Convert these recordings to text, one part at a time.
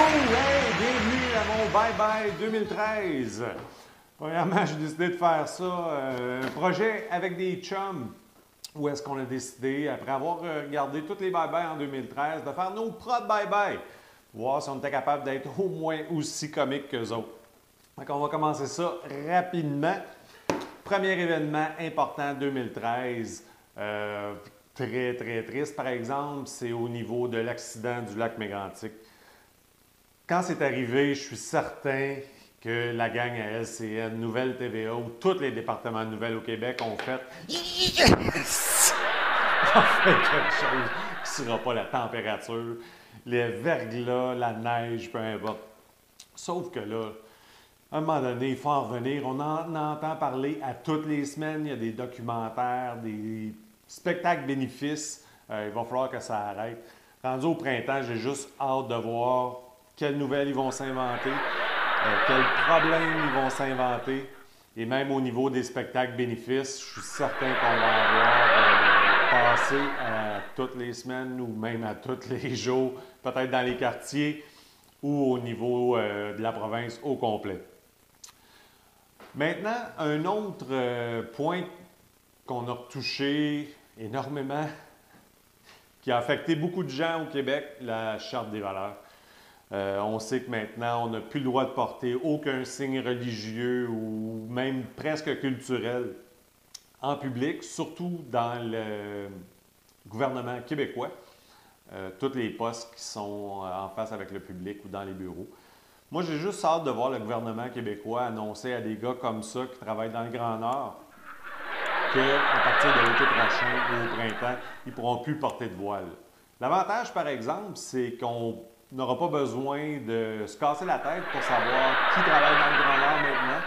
Hey, bienvenue à mon Bye Bye 2013. Premièrement, j'ai décidé de faire ça, un projet avec des chums, où est-ce qu'on a décidé, après avoir regardé tous les Bye Bye en 2013, de faire nos propres Bye Bye, voir si on était capable d'être au moins aussi comiques qu'eux autres. Donc, on va commencer ça rapidement. Premier événement important 2013, très triste par exemple, c'est au niveau de l'accident du lac Mégantic. Quand c'est arrivé, je suis certain que la gang à LCN, Nouvelle TVA ou tous les départements de nouvelles au Québec ont fait Yes! On fait quelque chose qui ne sera pas la température, les verglas, la neige, peu importe. Sauf que là, à un moment donné, il faut en revenir. On en entend parler à toutes les semaines. Il y a des documentaires, des spectacles bénéfices. Il va falloir que ça arrête. Rendu au printemps, j'ai juste hâte de voir quelles nouvelles ils vont s'inventer, quels problèmes ils vont s'inventer. Et même au niveau des spectacles bénéfices, je suis certain qu'on va avoir passé à toutes les semaines ou même à tous les jours, peut-être dans les quartiers ou au niveau de la province au complet. Maintenant, un autre point qu'on a retouché énormément, qui a affecté beaucoup de gens au Québec, la Charte des valeurs. On sait que maintenant, on n'a plus le droit de porter aucun signe religieux ou même presque culturel en public, surtout dans le gouvernement québécois. Tous les postes qui sont en face avec le public ou dans les bureaux. Moi, j'ai juste hâte de voir le gouvernement québécois annoncer à des gars comme ça qui travaillent dans le Grand Nord qu'à partir de l'été prochain ou au printemps, ils ne pourront plus porter de voile. L'avantage, par exemple, c'est qu'on n'aura pas besoin de se casser la tête pour savoir qui travaille dans le Grand Nord maintenant.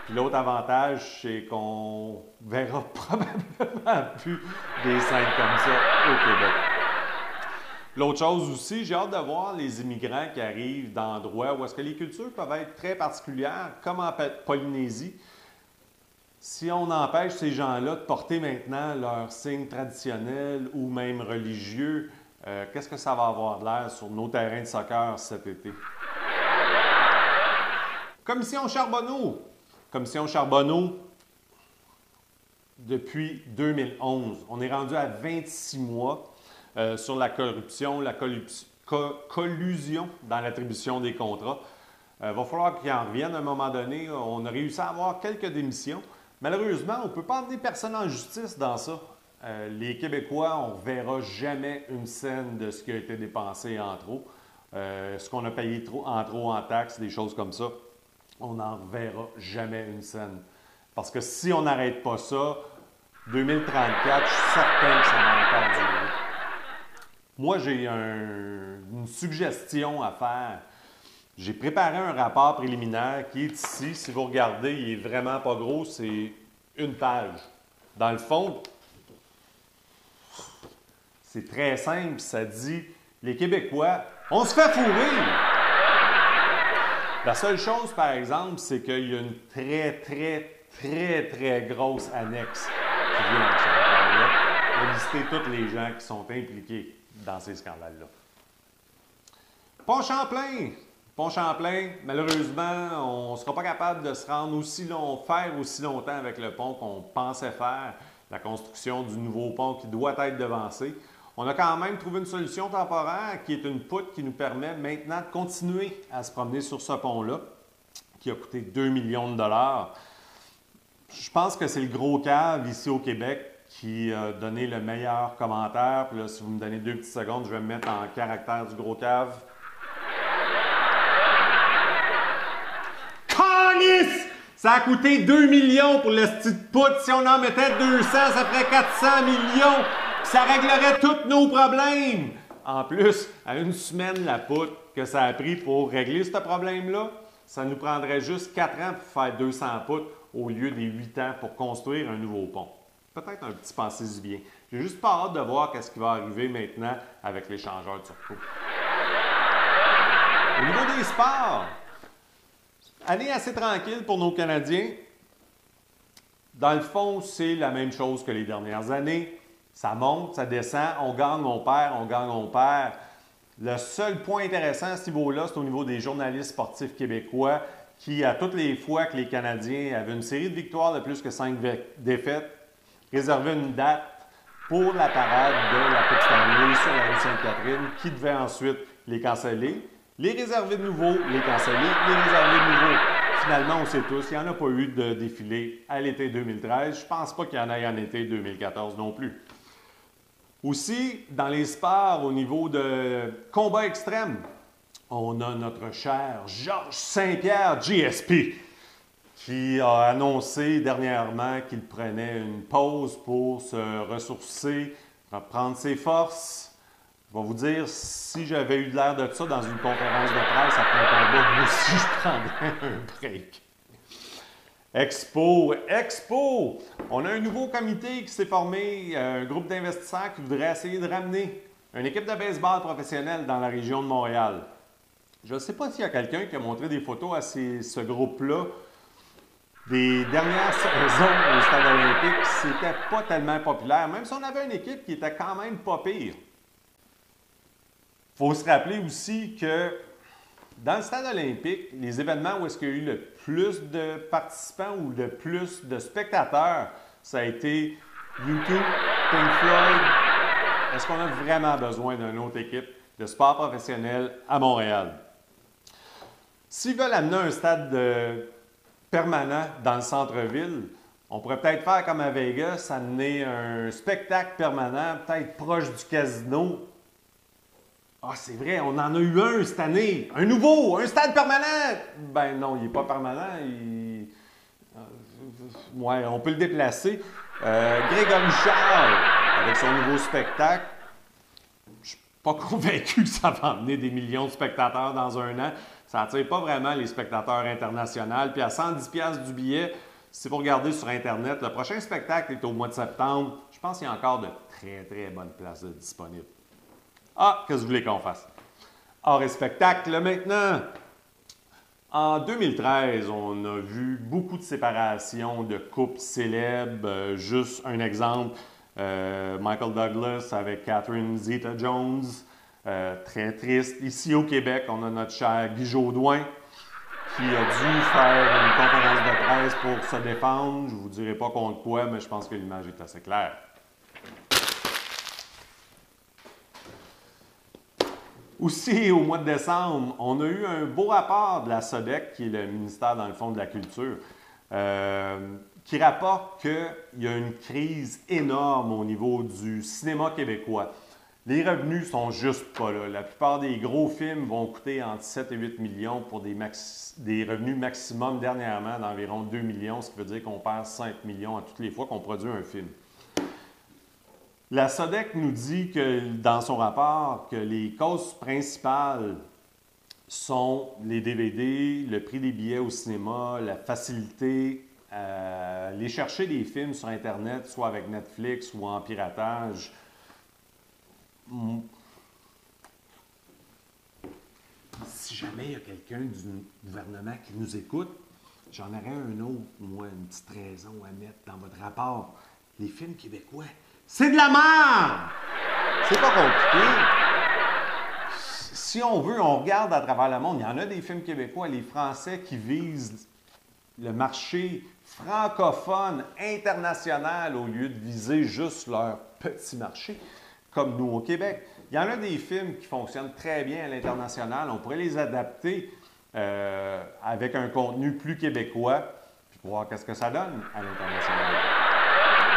Puis l'autre avantage, c'est qu'on verra probablement plus des scènes comme ça au Québec. L'autre chose aussi, j'ai hâte de voir les immigrants qui arrivent d'endroits où est-ce que les cultures peuvent être très particulières, comme en Polynésie. Si on empêche ces gens-là de porter maintenant leurs signes traditionnels ou même religieux, qu'est-ce que ça va avoir de l'air sur nos terrains de soccer cet été? Commission Charbonneau. Commission Charbonneau, depuis 2011. On est rendu à 26 mois sur la corruption, la collusion dans l'attribution des contrats. Il va falloir qu'ils en reviennent à un moment donné. On a réussi à avoir quelques démissions. Malheureusement, on ne peut pas emmener personne en justice dans ça. Les Québécois, on ne reverra jamais une scène de ce qui a été dépensé en trop. Ce qu'on a payé en trop en taxes, des choses comme ça. On n'en reverra jamais une scène. Parce que si on n'arrête pas ça, 2034, je suis certain que ça va encore durer. Moi, j'ai une suggestion à faire. J'ai préparé un rapport préliminaire qui est ici. Si vous regardez, il n'est vraiment pas gros, c'est une page. Dans le fond, c'est très simple. Ça dit, les Québécois, on se fait fourrer! La seule chose, par exemple, c'est qu'il y a une très grosse annexe qui vient avec ce rapport-là pour lister tous les gens qui sont impliqués dans ces scandales-là. Pont-Champlain, malheureusement, on ne sera pas capable de se rendre faire aussi longtemps avec le pont qu'on pensait faire, la construction du nouveau pont qui doit être devancé. On a quand même trouvé une solution temporaire qui est une poutre qui nous permet maintenant de continuer à se promener sur ce pont-là, qui a coûté 2 millions de dollars. Je pense que c'est le Gros Cave ici au Québec qui a donné le meilleur commentaire. Puis là, si vous me donnez 2 petites secondes, je vais me mettre en caractère du Gros Cave. Calice! Ça a coûté 2 millions pour le petite poutre. Si on en mettait 200, ça ferait 400 millions. Puis ça réglerait tous nos problèmes. En plus, à une semaine, la poutre que ça a pris pour régler ce problème-là, ça nous prendrait juste 4 ans pour faire 200 poutres au lieu des 8 ans pour construire un nouveau pont. Peut-être un petit pensée du bien. J'ai juste pas hâte de voir ce qui va arriver maintenant avec l'échangeur turbo. Au niveau des sports, année assez tranquille pour nos Canadiens. Dans le fond, c'est la même chose que les dernières années. Ça monte, ça descend, on gagne, on perd, on gagne, on perd. Le seul point intéressant à ce niveau-là, c'est au niveau des journalistes sportifs québécois qui, à toutes les fois que les Canadiens avaient une série de victoires de plus que 5 défaites, réservaient une date pour la parade de la Coupe Stanley sur la rue Sainte-Catherine qui devait ensuite les canceller, les réserver de nouveau, les canceller, les réserver de nouveau. Finalement, on sait tous, il n'y en a pas eu de défilé à l'été 2013. Je ne pense pas qu'il y en ait en été 2014 non plus. Aussi, dans les sports, au niveau de combat extrême, on a notre cher Georges Saint-Pierre, GSP, qui a annoncé dernièrement qu'il prenait une pause pour se ressourcer, reprendre ses forces. Je vais vous dire, si j'avais eu l'air de ça dans une conférence de presse après un combat, moi aussi, je prendrais un break. Expo! On a un nouveau comité qui s'est formé, un groupe d'investisseurs qui voudrait essayer de ramener une équipe de baseball professionnelle dans la région de Montréal. Je ne sais pas s'il y a quelqu'un qui a montré des photos à ce groupe-là. Des dernières saisons au Stade olympique, c'était pas tellement populaire, même si on avait une équipe qui était quand même pas pire. Il faut se rappeler aussi que dans le Stade olympique, les événements où est-ce qu'il y a eu le plus de participants ou le plus de spectateurs, ça a été U2, Pink Floyd. Est-ce qu'on a vraiment besoin d'une autre équipe de sport professionnel à Montréal? S'ils veulent amener un stade permanent dans le centre-ville, on pourrait peut-être faire comme à Vegas, amener un spectacle permanent, peut-être proche du casino. Ah, c'est vrai, on en a eu un cette année. Un nouveau, un stade permanent. Ben non, il n'est pas permanent. Ouais, on peut le déplacer. Grégory Charles, avec son nouveau spectacle. Je ne suis pas convaincu que ça va amener des millions de spectateurs dans un an. Ça n'attire pas vraiment les spectateurs internationaux. Puis à 110$ du billet, si vous regardez sur Internet, le prochain spectacle est au mois de septembre. Je pense qu'il y a encore de très, très bonnes places disponibles. Ah, qu'est-ce que vous voulez qu'on fasse? Art et spectacle maintenant. En 2013, on a vu beaucoup de séparations de couples célèbres. Juste un exemple, Michael Douglas avec Catherine Zeta-Jones. Très triste. Ici au Québec, on a notre cher Guy Jodoin qui a dû faire une conférence de presse pour se défendre. Je ne vous dirai pas contre quoi, mais je pense que l'image est assez claire. Aussi, au mois de décembre, on a eu un beau rapport de la SODEC, qui est le ministère, dans le fond, de la Culture, qui rapporte qu'il y a une crise énorme au niveau du cinéma québécois. Les revenus sont juste pas là. La plupart des gros films vont coûter entre 7 et 8 millions pour des revenus maximum dernièrement d'environ 2 millions, ce qui veut dire qu'on perd 5 millions à toutes les fois qu'on produit un film. La SODEC nous dit que, dans son rapport, que les causes principales sont les DVD, le prix des billets au cinéma, la facilité à aller chercher des films sur Internet, soit avec Netflix ou en piratage. Si jamais il y a quelqu'un du gouvernement qui nous écoute, j'en aurais un autre, moi, une petite raison à mettre dans votre rapport. Les films québécois, c'est de la merde! C'est pas compliqué. Si on veut, on regarde à travers le monde. Il y en a des films québécois, les Français qui visent le marché francophone international au lieu de viser juste leur petit marché, comme nous au Québec. Il y en a des films qui fonctionnent très bien à l'international. On pourrait les adapter avec un contenu plus québécois, puis voir qu'est-ce que ça donne à l'international.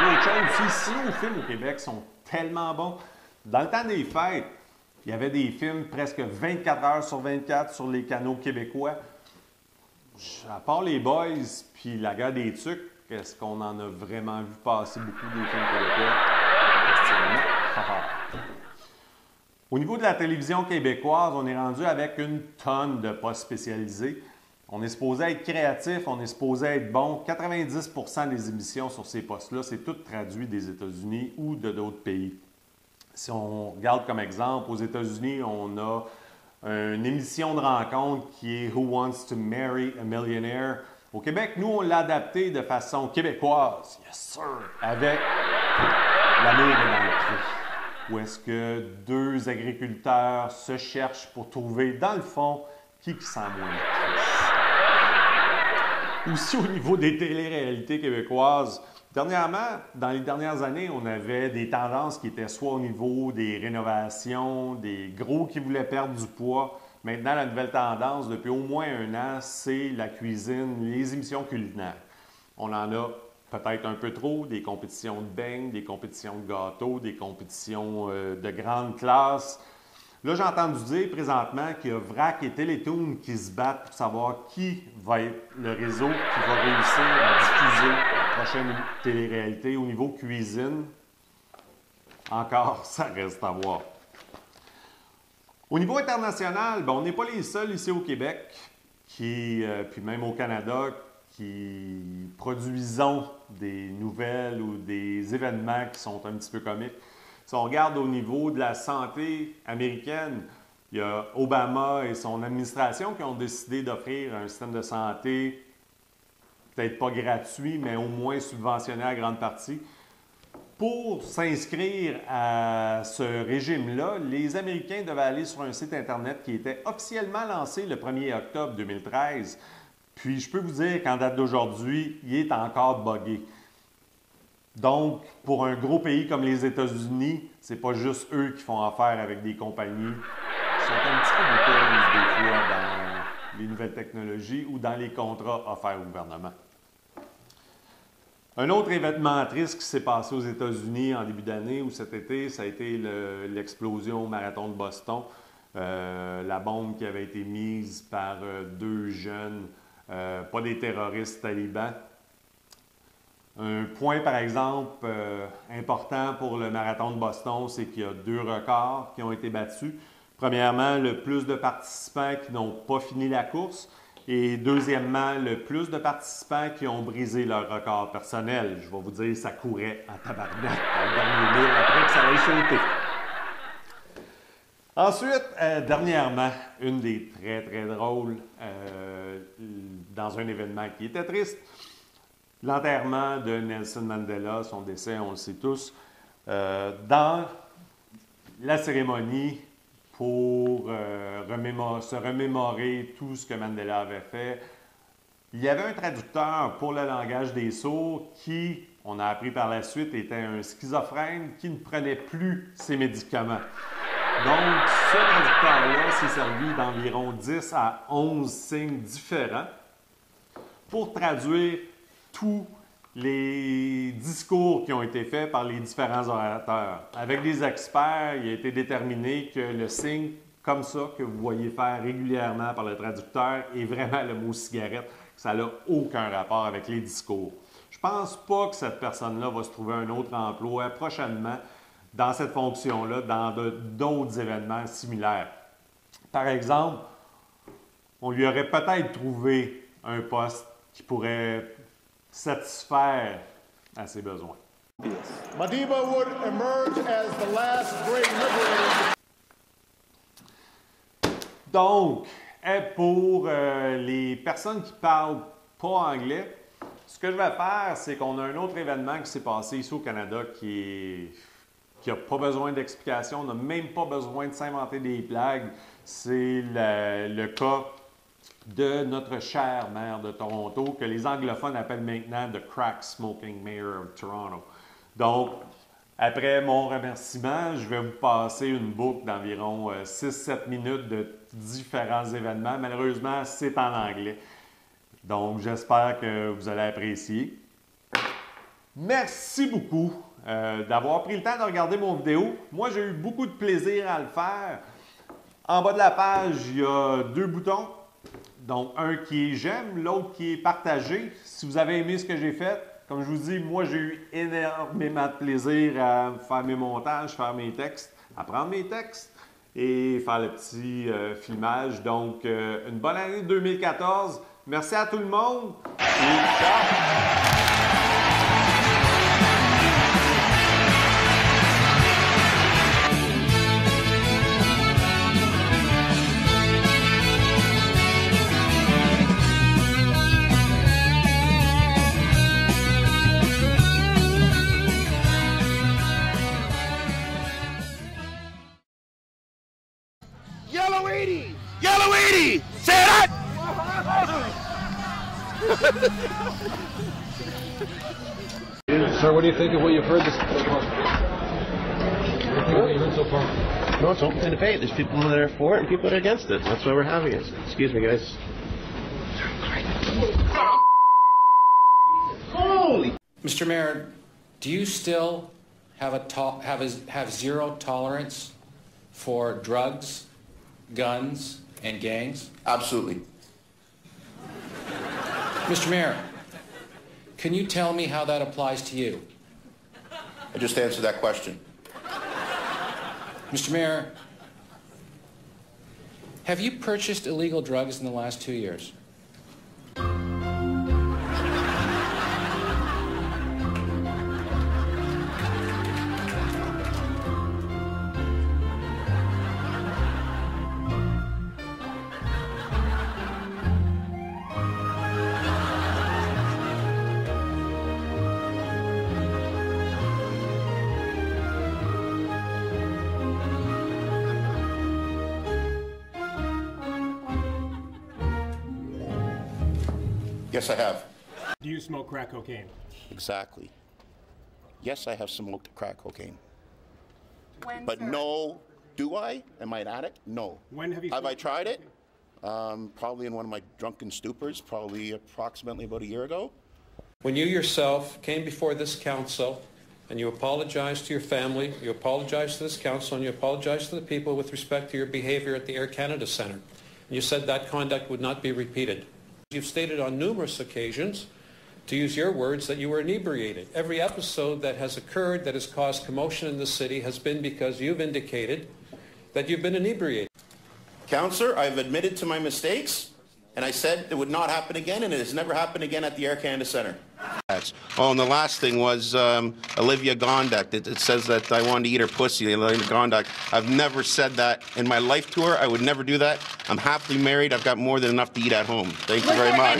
L'autre chose aussi, si nos films au Québec sont tellement bons, dans le temps des fêtes, il y avait des films presque 24 heures sur 24 sur les canaux québécois. À part les Boys puis La Guerre des Tucs, est-ce qu'on en a vraiment vu passer beaucoup des films québécois? Au niveau de la télévision québécoise, on est rendu avec une tonne de postes spécialisés. On est supposé être créatif, on est supposé être bon. 90% des émissions sur ces postes-là, c'est tout traduit des États-Unis ou de d'autres pays. Si on regarde comme exemple, aux États-Unis, on a une émission de rencontre qui est Who Wants to Marry a Millionaire. Au Québec, nous, on l'a adapté de façon québécoise, yes sir, avec L'amour est dans le prix. où est-ce que deux agriculteurs se cherchent pour trouver, dans le fond, qui sent moins le plus. Aussi au niveau des téléréalités québécoises, dernièrement, dans les dernières années, on avait des tendances qui étaient soit au niveau des rénovations, des gros qui voulaient perdre du poids. Maintenant, la nouvelle tendance, depuis au moins un an, c'est la cuisine, les émissions culinaires. On en a peut-être un peu trop, des compétitions de beignes, des compétitions de gâteaux, des compétitions de grande classe. Là, j'ai entendu dire présentement qu'il y a VRAC et Télétoon qui se battent pour savoir qui va être le réseau qui va réussir à diffuser la prochaine télé-réalité au niveau cuisine. Encore, ça reste à voir. Au niveau international, on n'est pas les seuls ici au Québec, puis même au Canada, qui produisons des nouvelles ou des événements qui sont un petit peu comiques. Si on regarde au niveau de la santé américaine, il y a Obama et son administration qui ont décidé d'offrir un système de santé peut-être pas gratuit, mais au moins subventionné à grande partie. Pour s'inscrire à ce régime-là, les Américains devaient aller sur un site Internet qui était officiellement lancé le 1er octobre 2013. Puis, je peux vous dire qu'en date d'aujourd'hui, il est encore buggé. Donc, pour un gros pays comme les États-Unis, c'est pas juste eux qui font affaire avec des compagnies qui sont un petit peu douteuses des fois dans les nouvelles technologies ou dans les contrats offerts au gouvernement. Un autre événement triste qui s'est passé aux États-Unis en début d'année ou cet été, ça a été l'explosion au marathon de Boston. La bombe qui avait été mise par deux jeunes, pas des terroristes talibans. Un point, par exemple, important pour le marathon de Boston, c'est qu'il y a deux records qui ont été battus. Premièrement, le plus de participants qui n'ont pas fini la course. Et deuxièmement, le plus de participants qui ont brisé leur record personnel. Je vais vous dire, ça courait en tabarnak dans le dernier mille après que ça ait sauté. Ensuite, dernièrement, une des très drôles dans un événement qui était triste, l'enterrement de Nelson Mandela, son décès, on le sait tous, dans la cérémonie pour se remémorer tout ce que Mandela avait fait. Il y avait un traducteur pour le langage des sourds qui, on a appris par la suite, était un schizophrène qui ne prenait plus ses médicaments. Donc, ce traducteur-là s'est servi d'environ 10 à 11 signes différents pour traduire tous les discours qui ont été faits par les différents orateurs. Avec des experts, il a été déterminé que le signe comme ça que vous voyez faire régulièrement par le traducteur est vraiment le mot cigarette. Ça n'a aucun rapport avec les discours. Je ne pense pas que cette personne-là va se trouver un autre emploi prochainement dans cette fonction-là, dans d'autres événements similaires. Par exemple, on lui aurait peut-être trouvé un poste qui pourrait satisfaire à ses besoins. Madiba would emerge as the last great liberator. Donc, pour les personnes qui ne parlent pas anglais, ce que je vais faire, c'est qu'on a un autre événement qui s'est passé ici au Canada qui n'a pas besoin d'explication, on n'a même pas besoin de s'inventer des blagues. C'est le cas de notre chère maire de Toronto, que les anglophones appellent maintenant « The Crack Smoking Mayor of Toronto ». Donc, après mon remerciement, je vais vous passer une boucle d'environ 6-7 minutes de différents événements. Malheureusement, c'est en anglais. Donc, j'espère que vous allez apprécier. Merci beaucoup d'avoir pris le temps de regarder mon vidéo. Moi, j'ai eu beaucoup de plaisir à le faire. En bas de la page, il y a deux boutons. Donc, un qui est « j'aime », l'autre qui est « partagé ». Si vous avez aimé ce que j'ai fait, comme je vous dis, moi, j'ai eu énormément de plaisir à faire mes montages, faire mes textes, à prendre mes textes et faire le petit filmage. Donc, une bonne année 2014. Merci à tout le monde et ciao! Edie! Yellow Edie! Say that! Sir, what do you think of what you've heard this far? What you heard so far? No, it's open to debate. There's people that are for it and people that are against it. That's why we're having it. Excuse me, guys. Holy! Mr. Mayor, do you still have zero tolerance for drugs, guns, and gangs? Absolutely. Mr. Mayor, can you tell me how that applies to you? I just answered that question. Mr. Mayor, have you purchased illegal drugs in the last 2 years? Yes, I have. Do you smoke crack cocaine? Exactly. Yes, I have smoked crack cocaine. When, But sir? no, do I? Am I an addict? No. When have you Have I smoked tried it? Probably in one of my drunken stupors, probably approximately about a year ago. When you yourself came before this council and you apologized to your family, you apologized to this council, and you apologized to the people with respect to your behavior at the Air Canada Centre. And you said that conduct would not be repeated. You've stated on numerous occasions, to use your words, that you were inebriated. Every episode that has occurred that has caused commotion in the city has been because you've indicated that you've been inebriated. Counselor, I've admitted to my mistakes, and I said it would not happen again, and it has never happened again at the Air Canada Centre. Oh, and the last thing was Olivia Gondak. It says that I wanted to eat her pussy, Olivia Gondak. I've never said that in my life to her. I would never do that. I'm happily married. I've got more than enough to eat at home. Thank you very much.